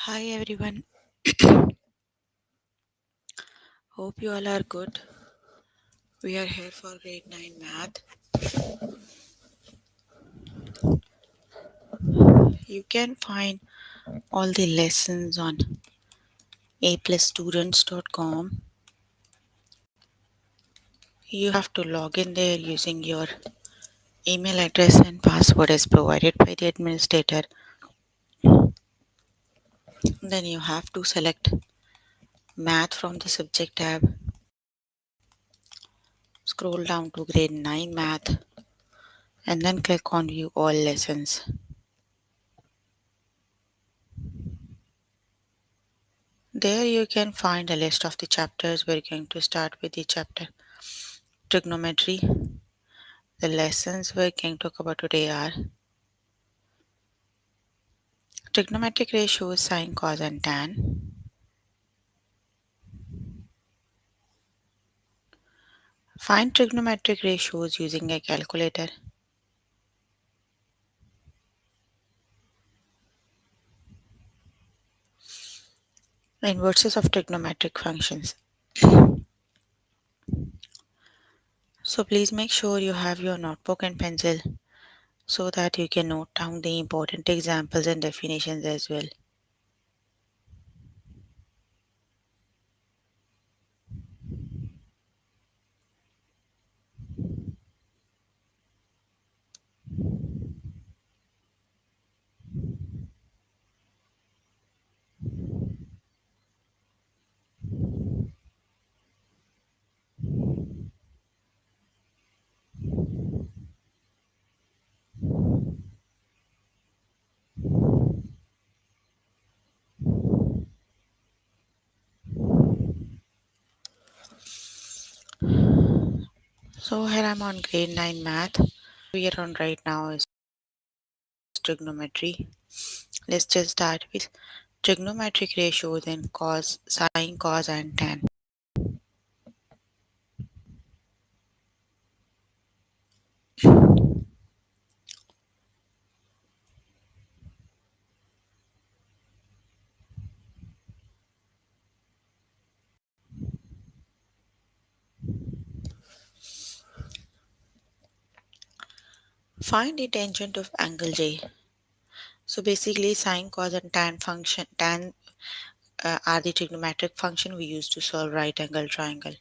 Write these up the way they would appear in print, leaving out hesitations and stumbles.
Hi everyone, hope you all are good. We are here for grade 9 math. You can find all the lessons on aplusstudents.com. You have to log in there using your email address and password as provided by the administrator. Then you have to select math from the subject tab. Scroll down to grade 9 math and then click on view all lessons. There you can find a list of the chapters. We're going to start with the chapter trigonometry. The lessons we're going to talk about today are trigonometric ratios, sine, cos, and tan. Find trigonometric ratios using a calculator. Inverses of trigonometric functions. So please make sure you have your notebook and pencil so that you can note down the important examples and definitions as well. So here I'm on grade 9 math. We are on right now is trigonometry. Let's just start with trigonometric ratios and cos, sine, cos, and tan. Find the tangent of angle J. So basically, sine, cos, and tan are the trigonometric function we use to solve right angle triangle.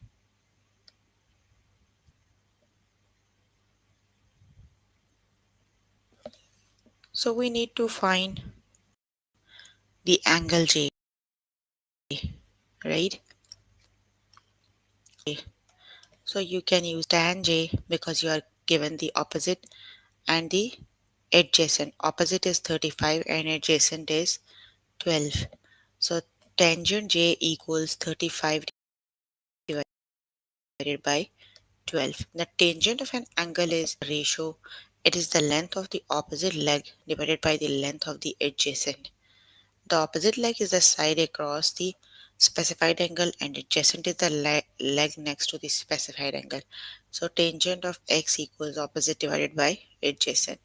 So we need to find the angle J, right? So you can use tan J because you are given the opposite and the adjacent. Opposite is 35 and adjacent is 12. So tangent J equals 35 divided by 12. The tangent of an angle is a ratio. It is the length of the opposite leg divided by the length of the adjacent. The opposite leg is the side across the specified angle and adjacent is the leg next to the specified angle. So tangent of x equals opposite divided by adjacent.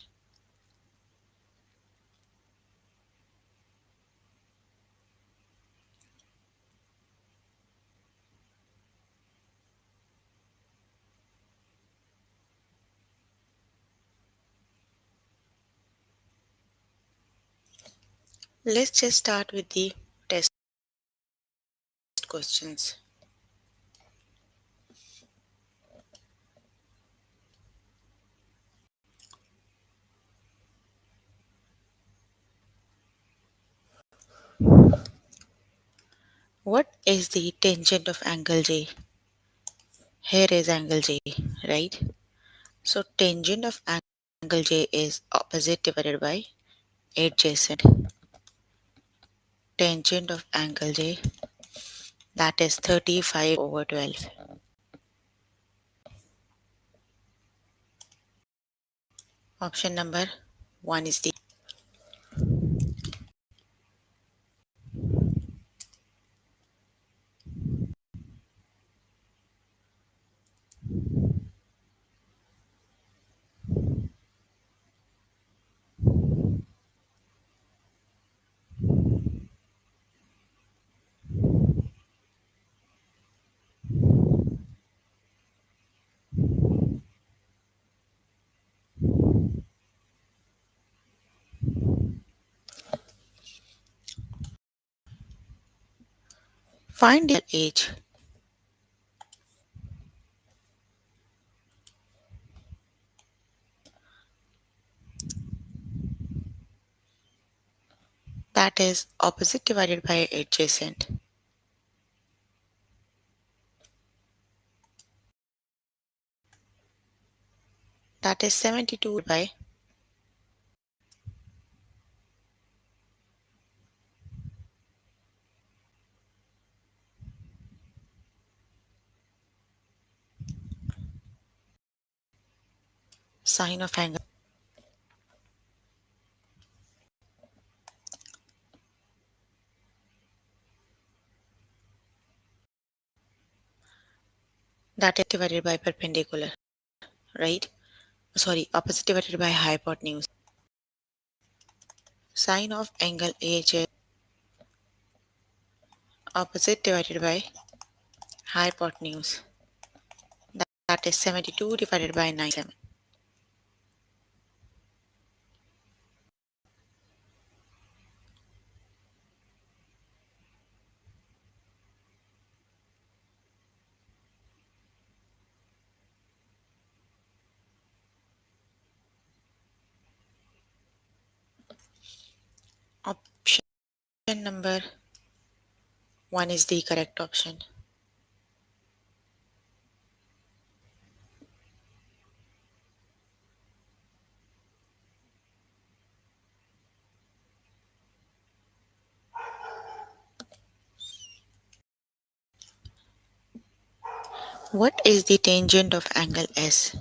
Let's just start with the test questions. What is the tangent of angle J? Here is angle J, right? So tangent of angle J is opposite divided by adjacent. Tangent of angle J, that is 35 over 12. Option number 1 is the Find the age. That is opposite divided by adjacent. That is 72 by sine of angle. That is divided by perpendicular, right? Sorry, opposite divided by hypotenuse. Sine of angle AH is opposite divided by hypotenuse. That is 72 divided by 97. Option number 1 is the correct option. What is the tangent of angle S?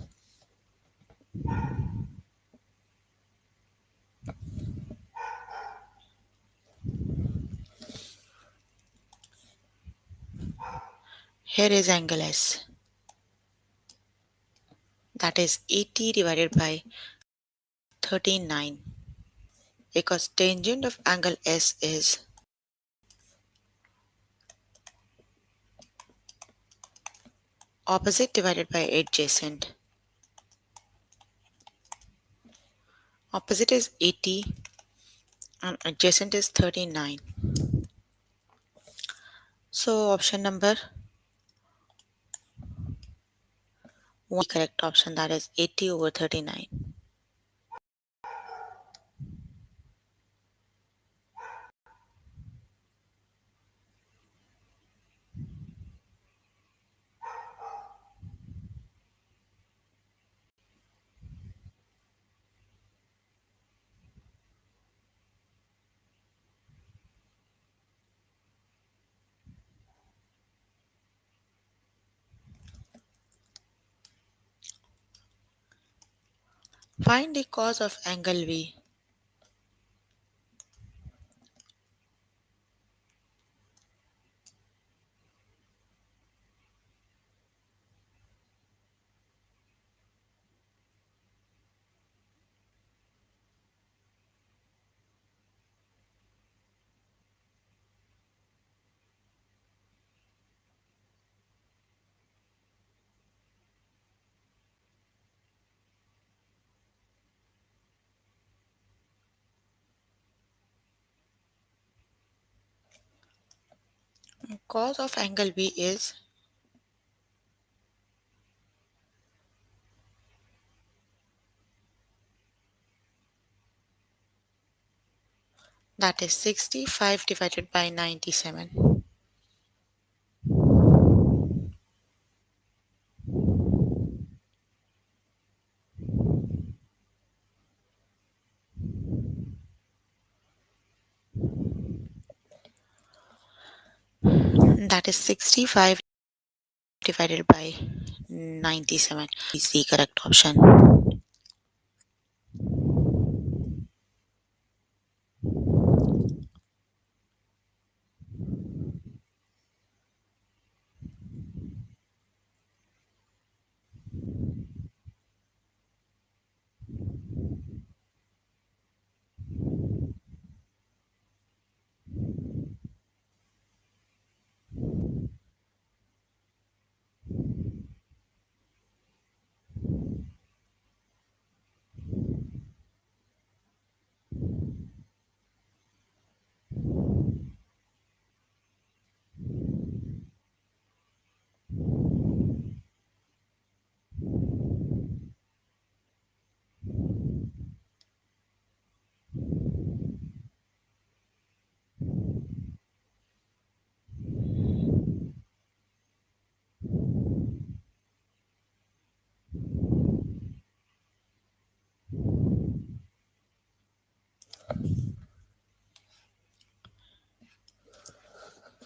Here is angle S. That is 80 divided by 39. Because tangent of angle S is opposite divided by adjacent. Opposite is 80 and adjacent is 39. So option number 1 is the correct option, that is 80 over 39. Find the cos of angle V. Cos of angle V is that is 65 divided by 97. That is 65 divided by 97 is the correct option.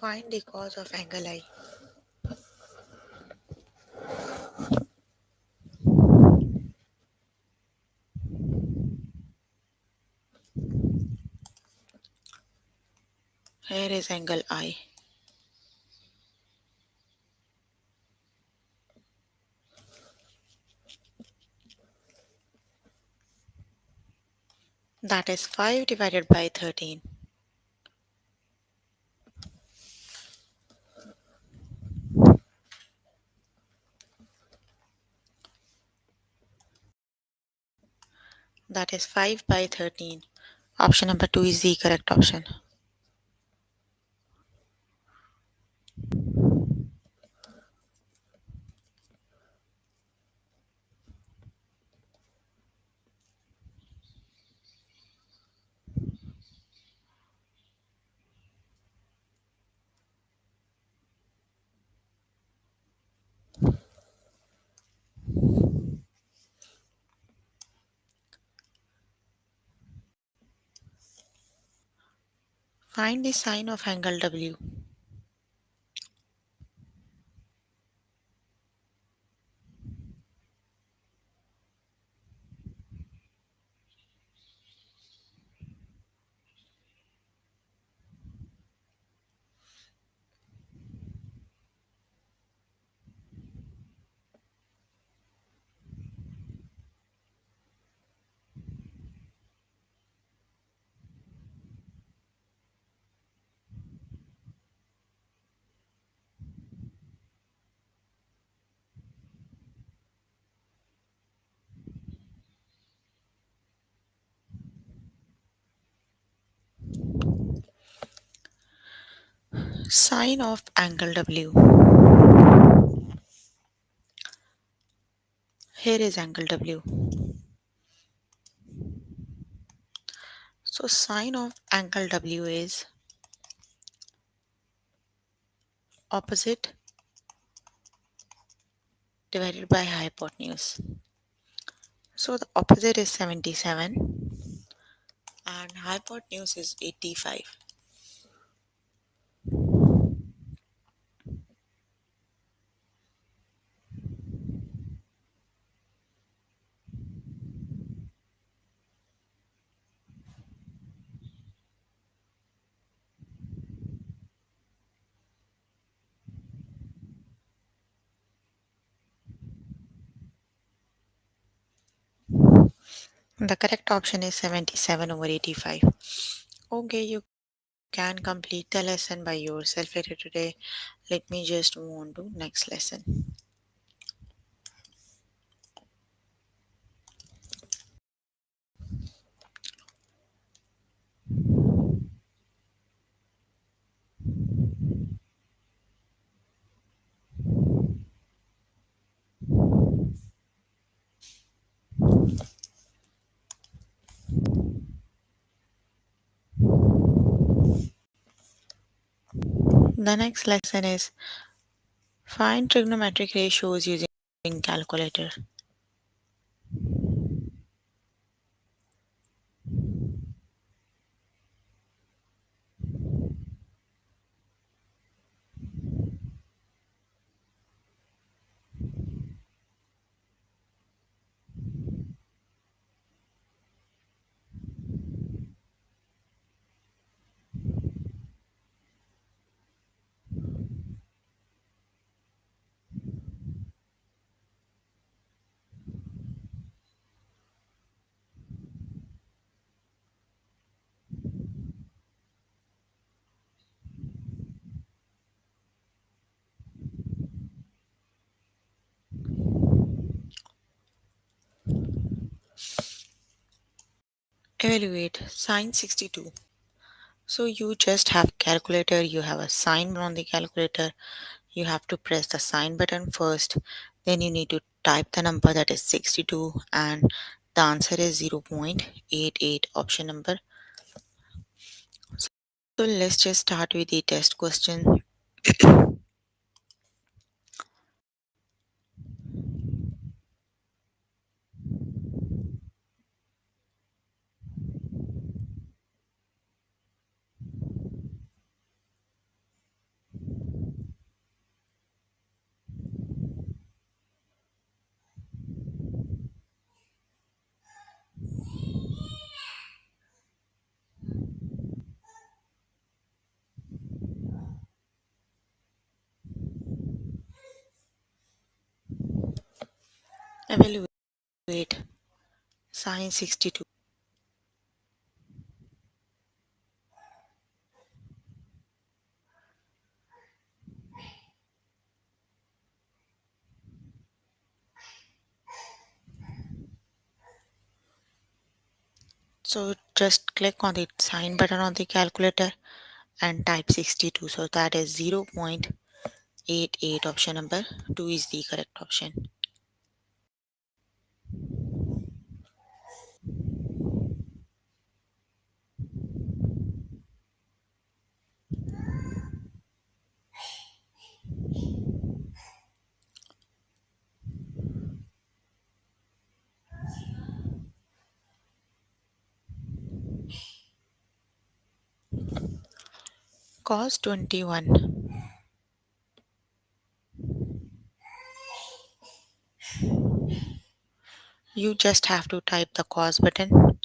Find the cause of angle I. Here is angle I. That is 5 divided by 13. That is 5 by 13. Option number 2 is the correct option. Find the sine of angle W. Sine of angle W. Here is angle W. So sine of angle W is opposite divided by hypotenuse. So the opposite is 77 and hypotenuse is 85. The correct option is 77 over 85. Okay, you can complete the lesson by yourself later today. Let me just move on to next lesson. The next lesson is find trigonometric ratios using calculator. Evaluate sine 62. So you just have calculator, you have a sign on the calculator. You have to press the sign button first. Then you need to type the number that is 62 and the answer is 0.88 option number. So let's just start with the test question. Evaluate Science 62. So just click on the sign button on the calculator and type 62. So that is 0.88. Option number 2 is the correct option. Cos 21. You just have to type the cos button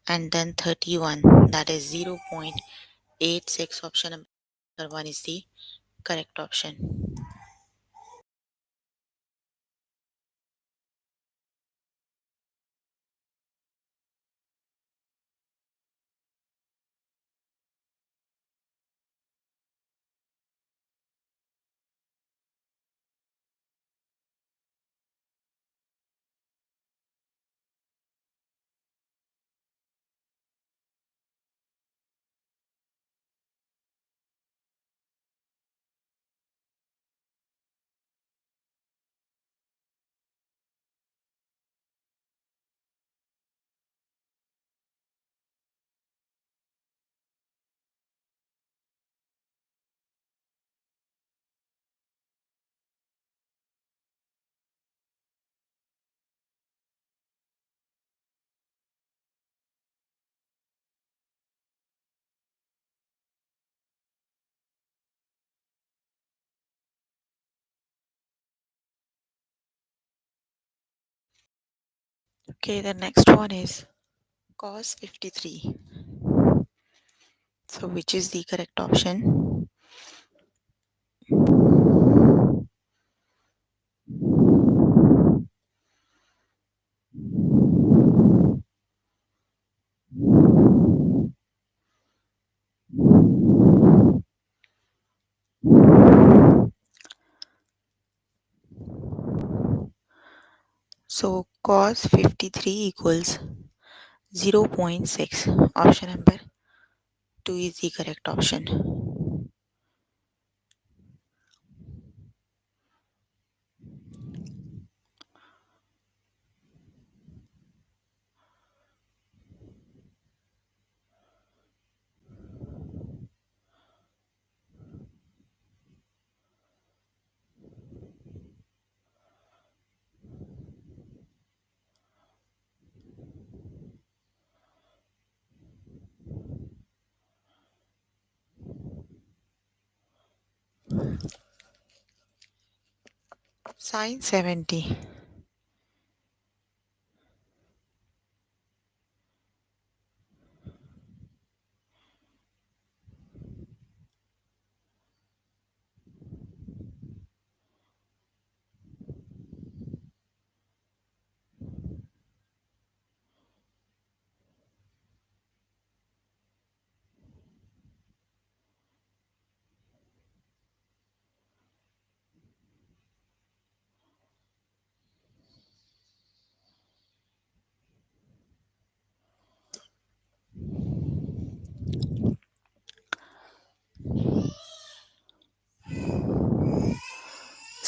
and then 31. That is 0.86. Option number 1 is the correct option. Okay, the next one is cos 53. So which is the correct option? So cos 53 equals 0.6. Option number 2 is the correct option. Sin 70.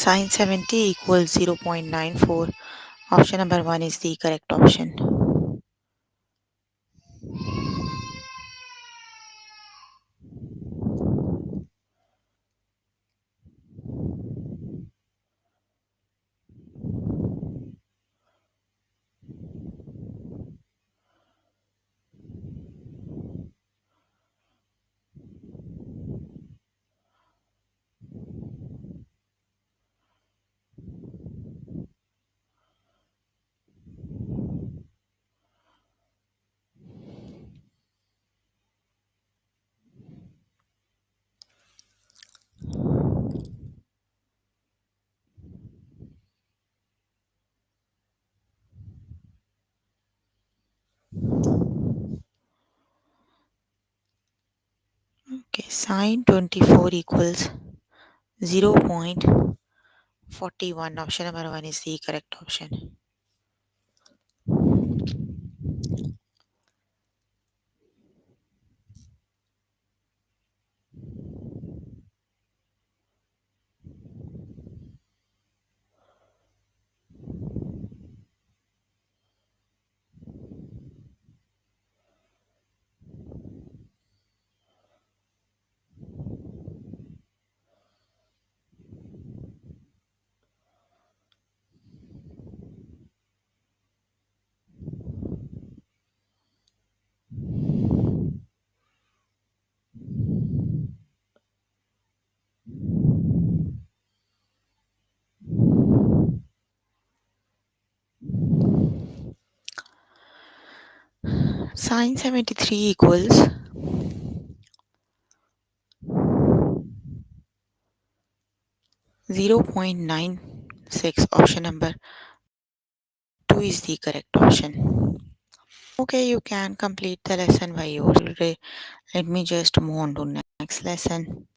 Sin 70 equals 0.94. Option number 1 is the correct option. Okay, sine 24 equals 0.41. Option number 1 is the correct option. Sine 73 equals 0.96. Option number 2 is the correct option. Okay, you can complete the lesson by yourself. Let me just move on to next lesson.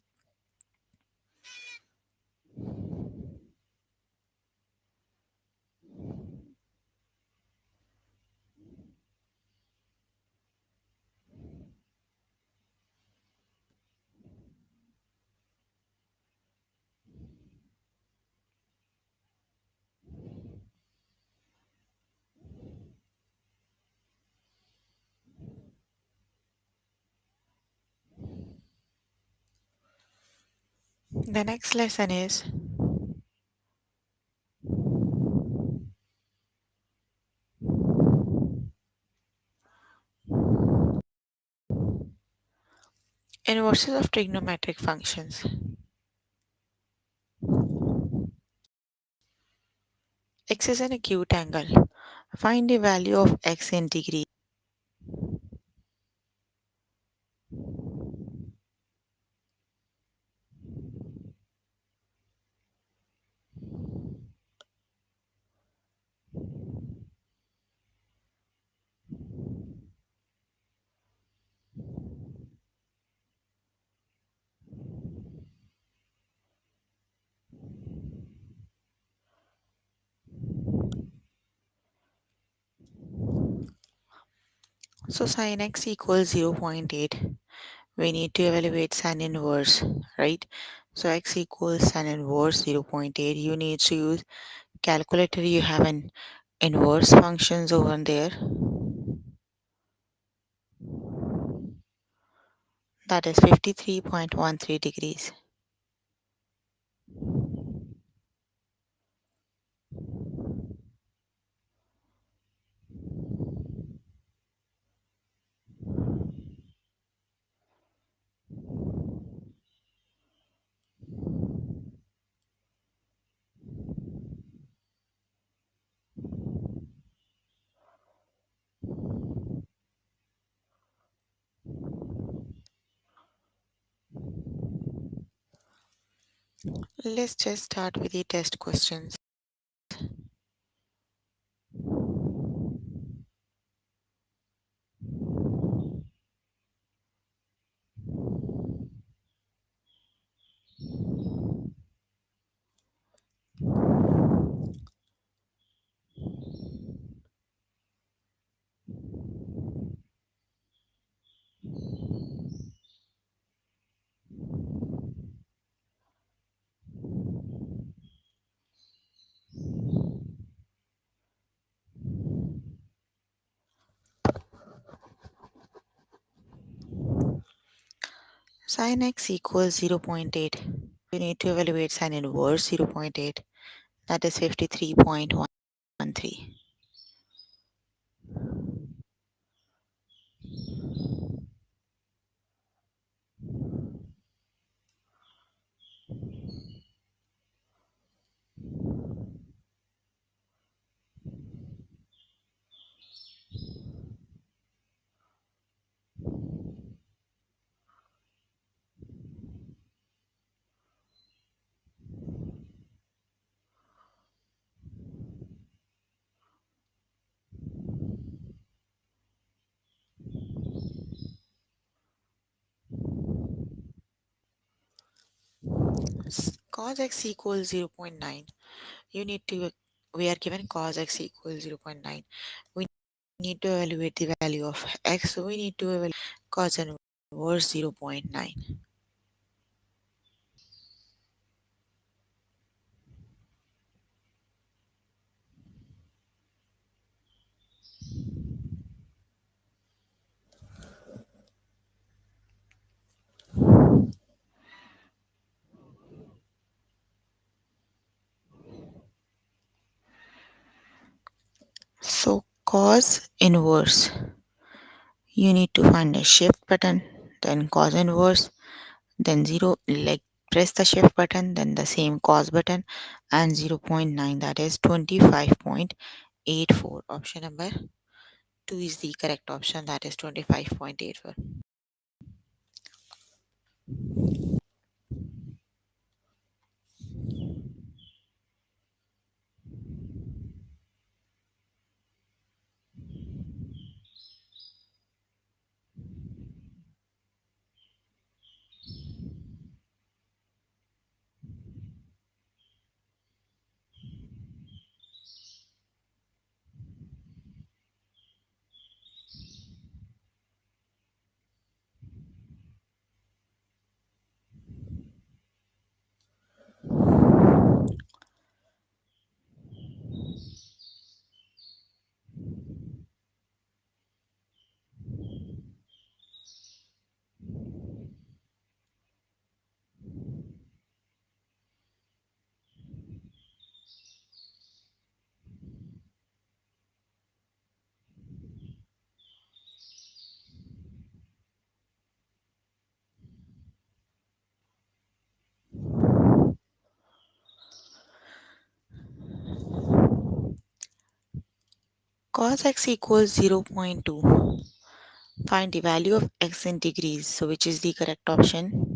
The next lesson is inverses of trigonometric functions. X is an acute angle. Find the value of x in degrees. So sin x equals 0.8. We need to evaluate sin inverse, right? So x equals sin inverse 0.8. You need to use calculator. You have an inverse functions over there. That is 53.13 degrees. Let's just start with the test questions. Sin x equals 0.8. We need to evaluate sin inverse 0.8. That is 53.13. cos x equals 0.9, you need to, we are given cos x equals 0.9. We need to evaluate the value of x, so we need to evaluate cos inverse 0.9. So cos inverse, you need to find a shift button, then cos inverse, then 0, like press the shift button, then the same cos button, and 0.9, that is 25.84. Option number 2 is the correct option, that is 25.84. Cos x equals 0.2. Find the value of x in degrees. So which is the correct option?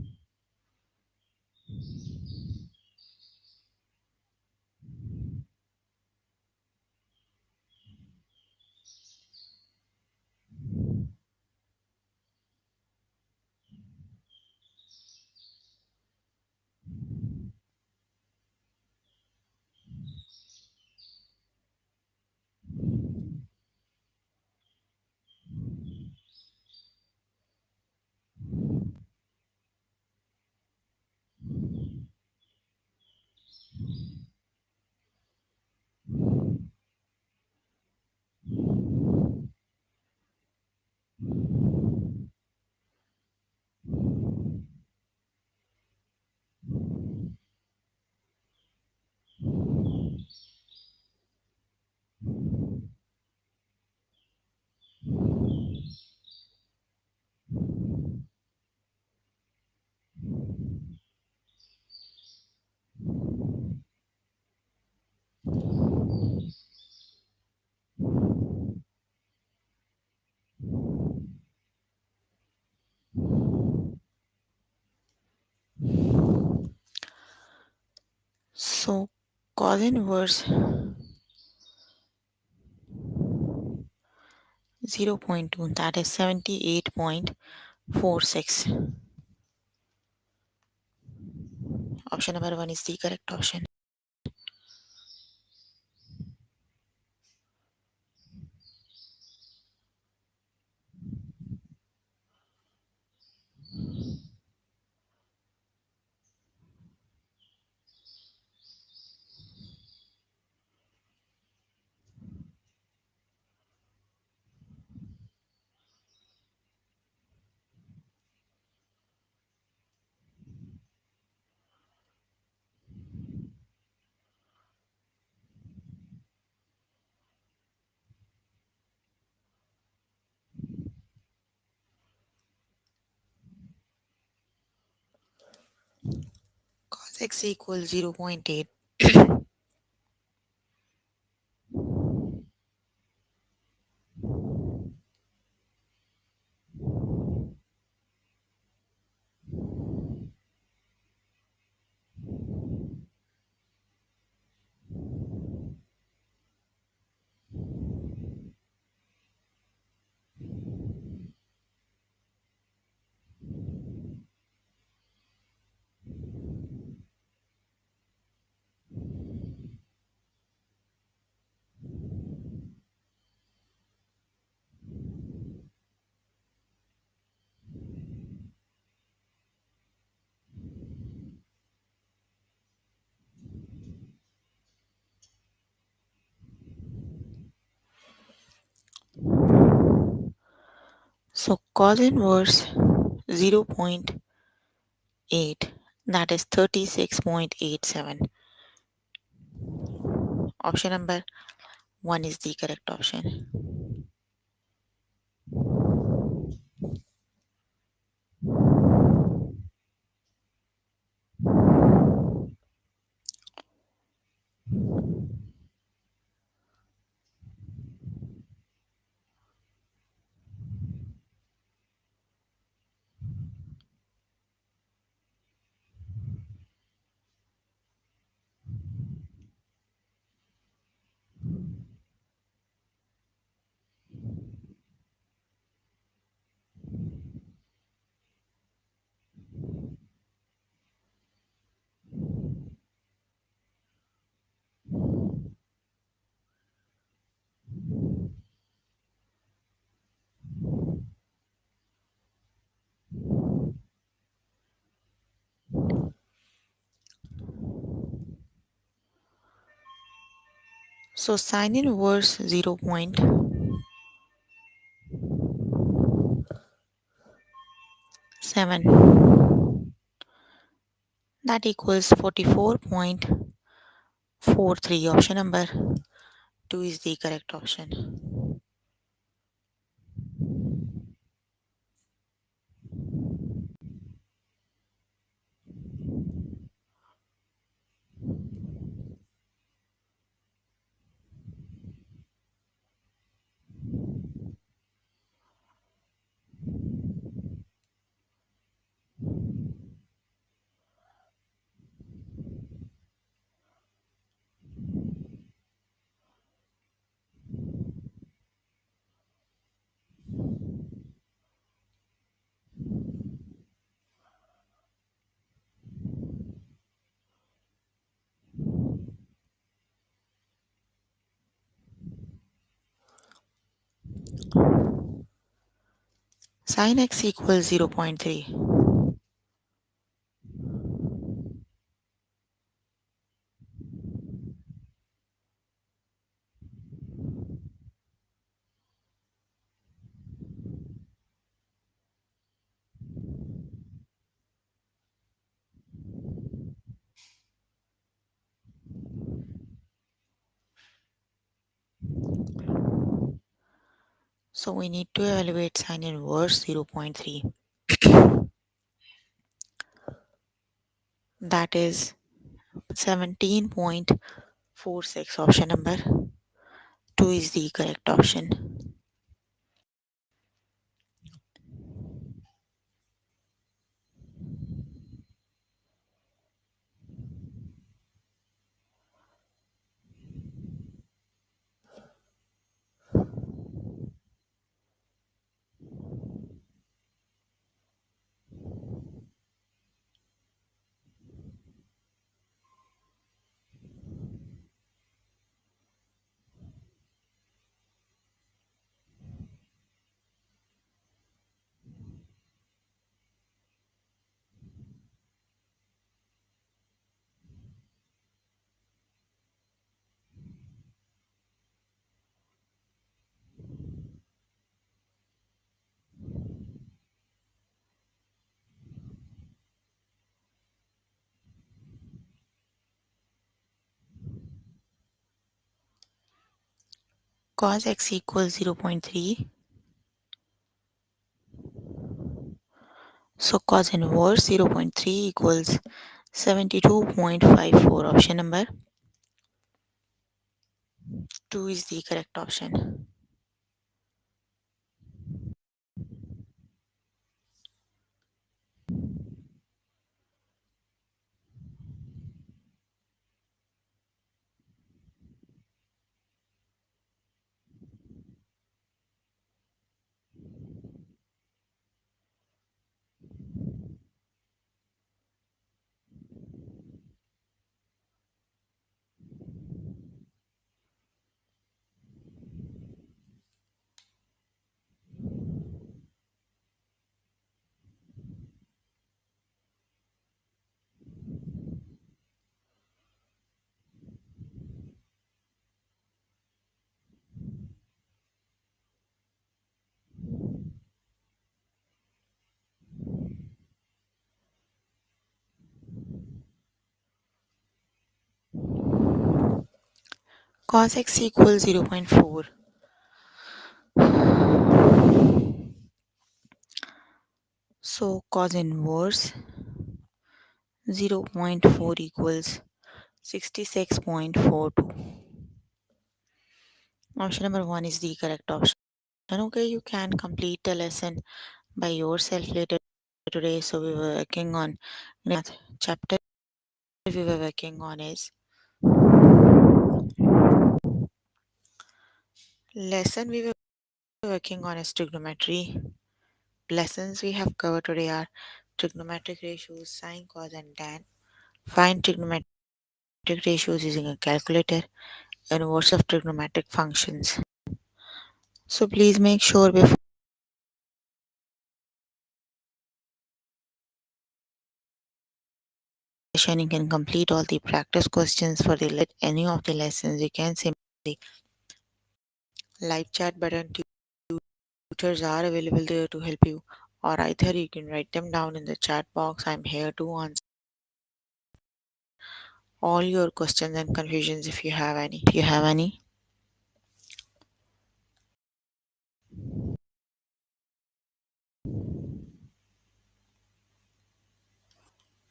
So cos inverse 0.2, that is 78.46. Option number 1 is the correct option. Cos x equals 0.8. So cos inverse 0.8, that is 36.87. Option number 1 is the correct option. So sin inverse 0.7, that equals 44.43. Option number 2 is the correct option. Sin x equals 0.3. So we need to evaluate sin inverse 0.3. That is 17.46. Option number 2 is the correct option. Cos x equals 0.3. So cos inverse 0.3 equals 72.54. Option number 2 is the correct option. Cos x equals 0.4. So cos inverse 0.4 equals 66.42. Option number 1 is the correct option. Okay, you can complete the lesson by yourself later today. So we were working on math chapter we were working on is lesson we were working on is trigonometry. Lessons we have covered today are trigonometric ratios, sine, cos, and tan. Find trigonometric ratios using a calculator, inverse of trigonometric functions. So please make sure before session you can complete all the practice questions for the any of the lessons. You can simply live chat button. Tutors are available there to help you, or either you can write them down in the chat box. I'm here to answer all your questions and confusions if you have any. If you have any,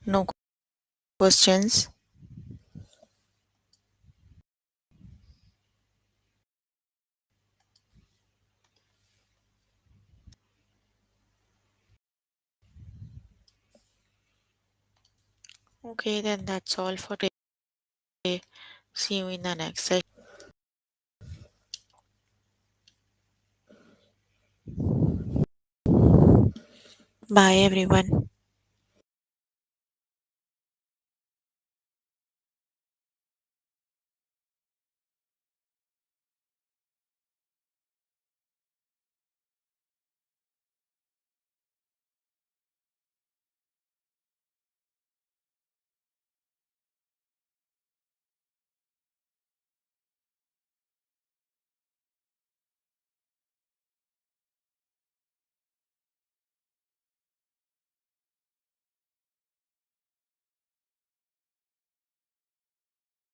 no questions. Okay, then that's all for today. See you in the next session. Bye, everyone.